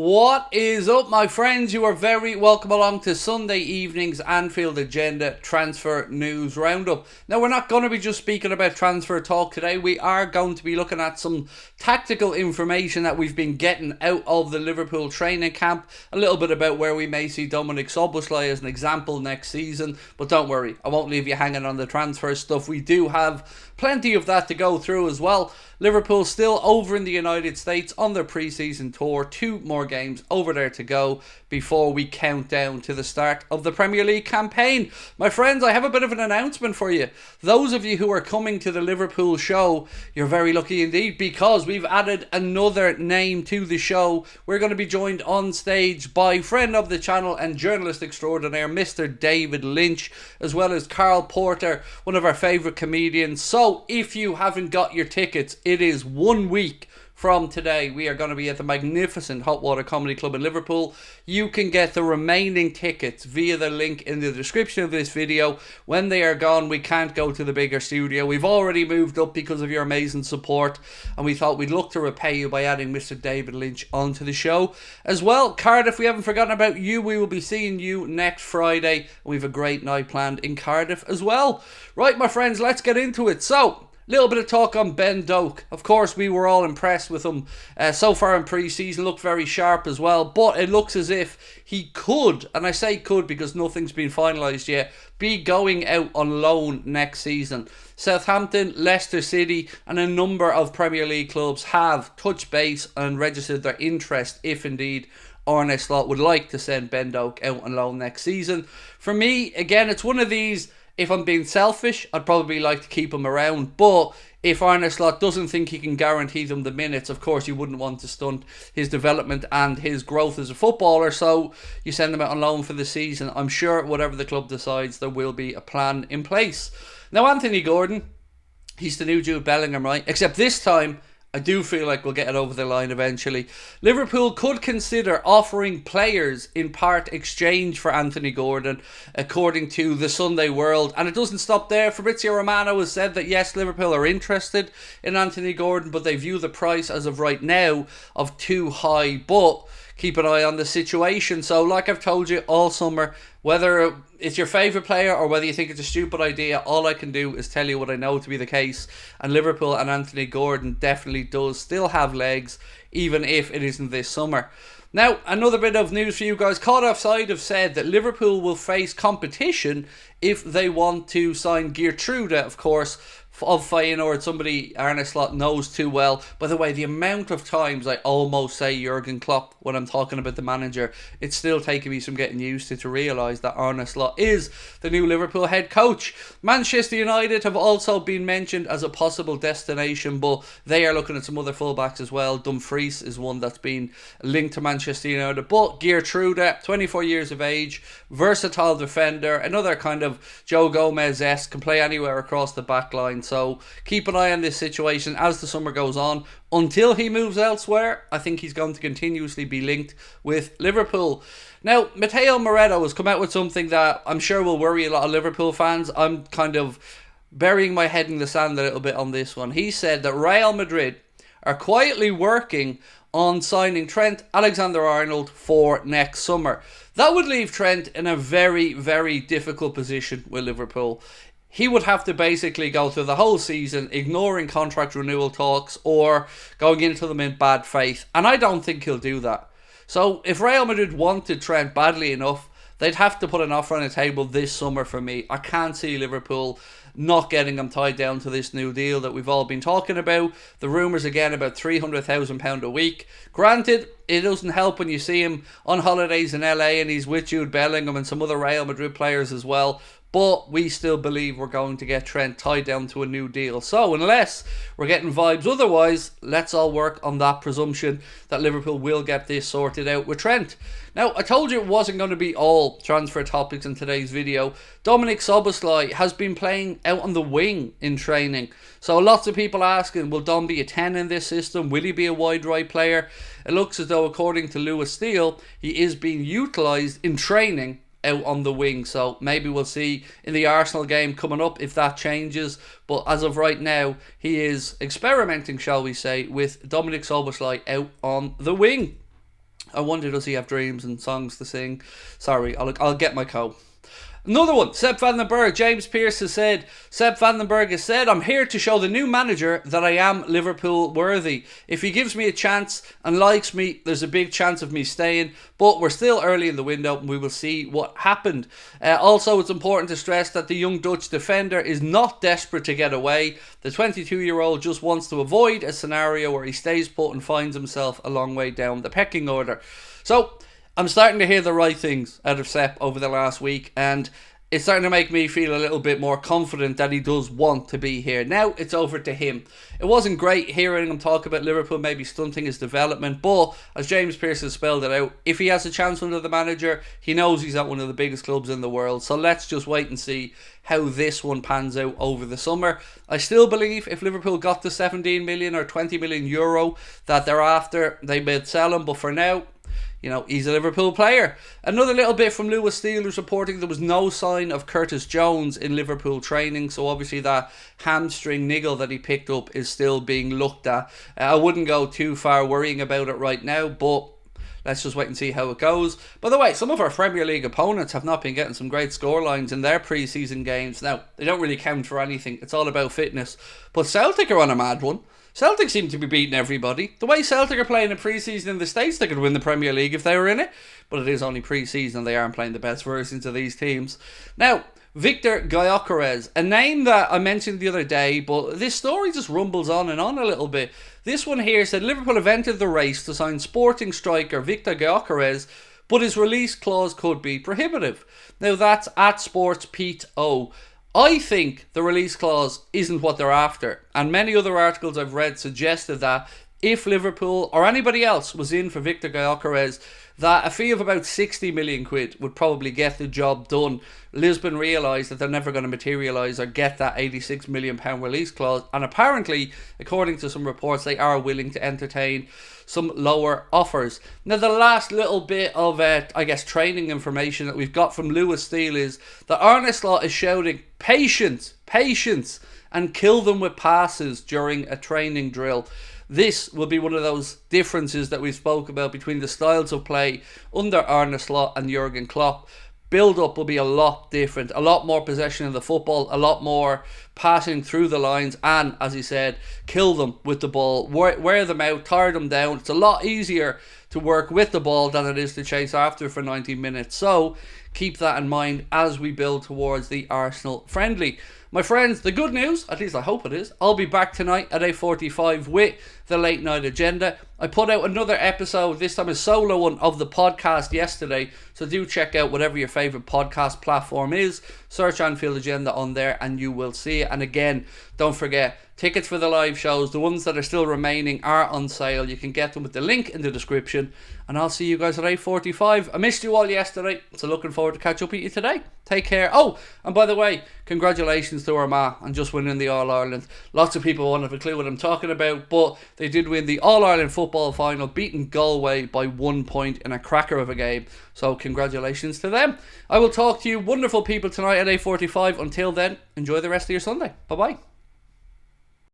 What is up, my friends? You are very welcome along to Sunday evening's Anfield Agenda transfer news roundup. Now, we're not going to be just speaking about transfer talk today. We are going to be looking at some tactical information that we've been getting out of the Liverpool training camp. A little bit about where we may see Dominik Szoboszlai as an example next season. But don't worry, I won't leave you hanging on the transfer stuff. We do have plenty of that to go through as well. Liverpool still over in the United States on their pre-season tour. 2 more games over there to go before we count down to the start of the Premier League campaign. My friends, I have a bit of an announcement for you. Those of you who are coming to the Liverpool show, you're very lucky indeed, because we've added another name to the show. We're going to be joined on stage by friend of the channel and journalist extraordinaire, Mr. David Lynch, as well as Carl Porter, one of our favourite comedians. So if you haven't got your tickets, it is 1 week from today. We are going to be at the magnificent Hot Water Comedy Club in Liverpool. You can get the remaining tickets via the link in the description of this video. When they are gone, we can't go to the bigger studio. We've already moved up because of your amazing support, and we thought we'd look to repay you by adding Mr. David Lynch onto the show. As well, Cardiff, we haven't forgotten about you. We will be seeing you next Friday. We have a great night planned in Cardiff as well. Right, my friends, let's get into it. So, little bit of talk on Ben Doak. Of course, we were all impressed with him so far in pre-season. Looked very sharp as well. But it looks as if he could, and I say could because nothing's been finalised yet, be going out on loan next season. Southampton, Leicester City and a number of Premier League clubs have touched base and registered their interest if indeed Arne Slot would like to send Ben Doak out on loan next season. For me, again, it's one of these. If I'm being selfish, I'd probably like to keep him around. But if Arne Slot doesn't think he can guarantee them the minutes, of course you wouldn't want to stunt his development and his growth as a footballer. So you send him out on loan for the season. I'm sure whatever the club decides, there will be a plan in place. Now, Anthony Gordon, he's the new Jude Bellingham, right? Except this time, I do feel like we'll get it over the line eventually. Liverpool could consider offering players in part exchange for Anthony Gordon, according to the Sunday World. And it doesn't stop there. Fabrizio Romano has said that yes, Liverpool are interested in Anthony Gordon, but they view the price as of right now of too high. But keep an eye on the situation. So like I've told you all summer, whether it's your favourite player or whether you think it's a stupid idea, all I can do is tell you what I know to be the case. And Liverpool and Anthony Gordon definitely does still have legs, even if it isn't this summer. Now, another bit of news for you guys. Caught Offside have said that Liverpool will face competition if they want to sign Geertruida, of course, of Feyenoord, somebody Arne Slot knows too well. By the way, the amount of times I almost say Jurgen Klopp when I'm talking about the manager, it's still taking me some getting used to realise that Arne Slot is the new Liverpool head coach. Manchester United have also been mentioned as a possible destination, but they are looking at some other fullbacks as well. Dumfries is one that's been linked to Manchester United, but Geertruida, 24 years of age, versatile defender, another kind of Joe Gomez-esque, can play anywhere across the back line. So keep an eye on this situation as the summer goes on. Until he moves elsewhere, I think he's going to continuously be linked with Liverpool. Now, Matteo Moretto has come out with something that I'm sure will worry a lot of Liverpool fans. I'm kind of burying my head in the sand a little bit on this one. He said that Real Madrid are quietly working on signing Trent Alexander-Arnold for next summer. That would leave Trent in a very, very difficult position with Liverpool. He would have to basically go through the whole season ignoring contract renewal talks or going into them in bad faith. And I don't think he'll do that. So if Real Madrid wanted Trent badly enough, they'd have to put an offer on the table this summer for me. I can't see Liverpool not getting him tied down to this new deal that we've all been talking about. The rumours again about £300,000 a week. Granted, it doesn't help when you see him on holidays in LA and he's with Jude Bellingham and some other Real Madrid players as well. But we still believe we're going to get Trent tied down to a new deal. So unless we're getting vibes otherwise, let's all work on that presumption that Liverpool will get this sorted out with Trent. Now, I told you it wasn't going to be all transfer topics in today's video. Dominik Szoboszlai has been playing out on the wing in training. So lots of people asking, will Dom be a 10 in this system? Will he be a wide right player? It looks as though, according to Lewis Steele, he is being utilised in training out on the wing. So maybe we'll see in the Arsenal game coming up if that changes. But as of right now, he is experimenting, shall we say, with Dominik Szoboszlai out on the wing. I wonder, does he have dreams and songs to sing? Sorry, I'll get my coat. Another one, Sepp van den Berg. James Pearce has said, Sepp van den Berg has said, I'm here to show the new manager that I am Liverpool worthy. If he gives me a chance and likes me, there's a big chance of me staying. But we're still early in the window and we will see what happened. Also, it's important to stress that the young Dutch defender is not desperate to get away. The 22-year-old just wants to avoid a scenario where he stays put and finds himself a long way down the pecking order. So, I'm starting to hear the right things out of Sepp over the last week, and it's starting to make me feel a little bit more confident that he does want to be here. Now it's over to him. It wasn't great hearing him talk about Liverpool maybe stunting his development, but as James Pearce has spelled it out, if he has a chance under the manager, he knows he's at one of the biggest clubs in the world. So let's just wait and see how this one pans out over the summer. I still believe if Liverpool got to 17 million or 20 million euro that thereafter they may sell him, but for now, you know, he's a Liverpool player. Another little bit from Lewis Steele, who's reporting there was no sign of Curtis Jones in Liverpool training. So obviously that hamstring niggle that he picked up is still being looked at. I wouldn't go too far worrying about it right now, but let's just wait and see how it goes. By the way, some of our Premier League opponents have not been getting some great scorelines in their pre-season games. Now, they don't really count for anything. It's all about fitness. But Celtic are on a mad one. Celtic seem to be beating everybody. The way Celtic are playing in pre-season in the States, they could win the Premier League if they were in it. But it is only pre-season and they aren't playing the best versions of these teams. Now, Victor Gyökeres, a name that I mentioned the other day, but this story just rumbles on and on a little bit. This one here said Liverpool have entered the race to sign Sporting striker Victor Gyökeres, but his release clause could be prohibitive. Now that's at Sports Pete O. I think the release clause isn't what they're after, and many other articles I've read suggested that if Liverpool or anybody else was in for Victor Gyökeres, that a fee of about 60 million quid would probably get the job done. Lisbon realised that they're never going to materialise or get that £86 million release clause, and apparently, according to some reports, they are willing to entertain some lower offers. Now, the last little bit of, training information that we've got from Lewis Steele is that Arne Slot is shouting, patience, patience, and kill them with passes during a training drill. This will be one of those differences that we spoke about between the styles of play under Arne Slot and Jurgen Klopp. Build-up will be a lot different, a lot more possession of the football, a lot more passing through the lines, and, as he said, kill them with the ball, wear them out, tire them down. It's a lot easier to work with the ball than it is to chase after for 90 minutes. So keep that in mind as we build towards the Arsenal friendly. My friends, the good news, at least I hope it is, I'll be back tonight at 8:45 with the late night agenda. I put out another episode, this time a solo one, of the podcast yesterday, so do check out whatever your favourite podcast platform is. Search Anfield Agenda on there and you will see it. And again, don't forget, tickets for the live shows, the ones that are still remaining, are on sale. You can get them with the link in the description. And I'll see you guys at 8:45. I missed you all yesterday, so looking forward to catch up with you today. Take care. Oh, and by the way, congratulations to Armagh on just winning the All-Ireland. Lots of people won't have a clue what I'm talking about, but they did win the All-Ireland football final, beating Galway by 1 point in a cracker of a game. So congratulations to them. I will talk to you wonderful people tonight at 8:45. Until then, enjoy the rest of your Sunday. Bye-bye.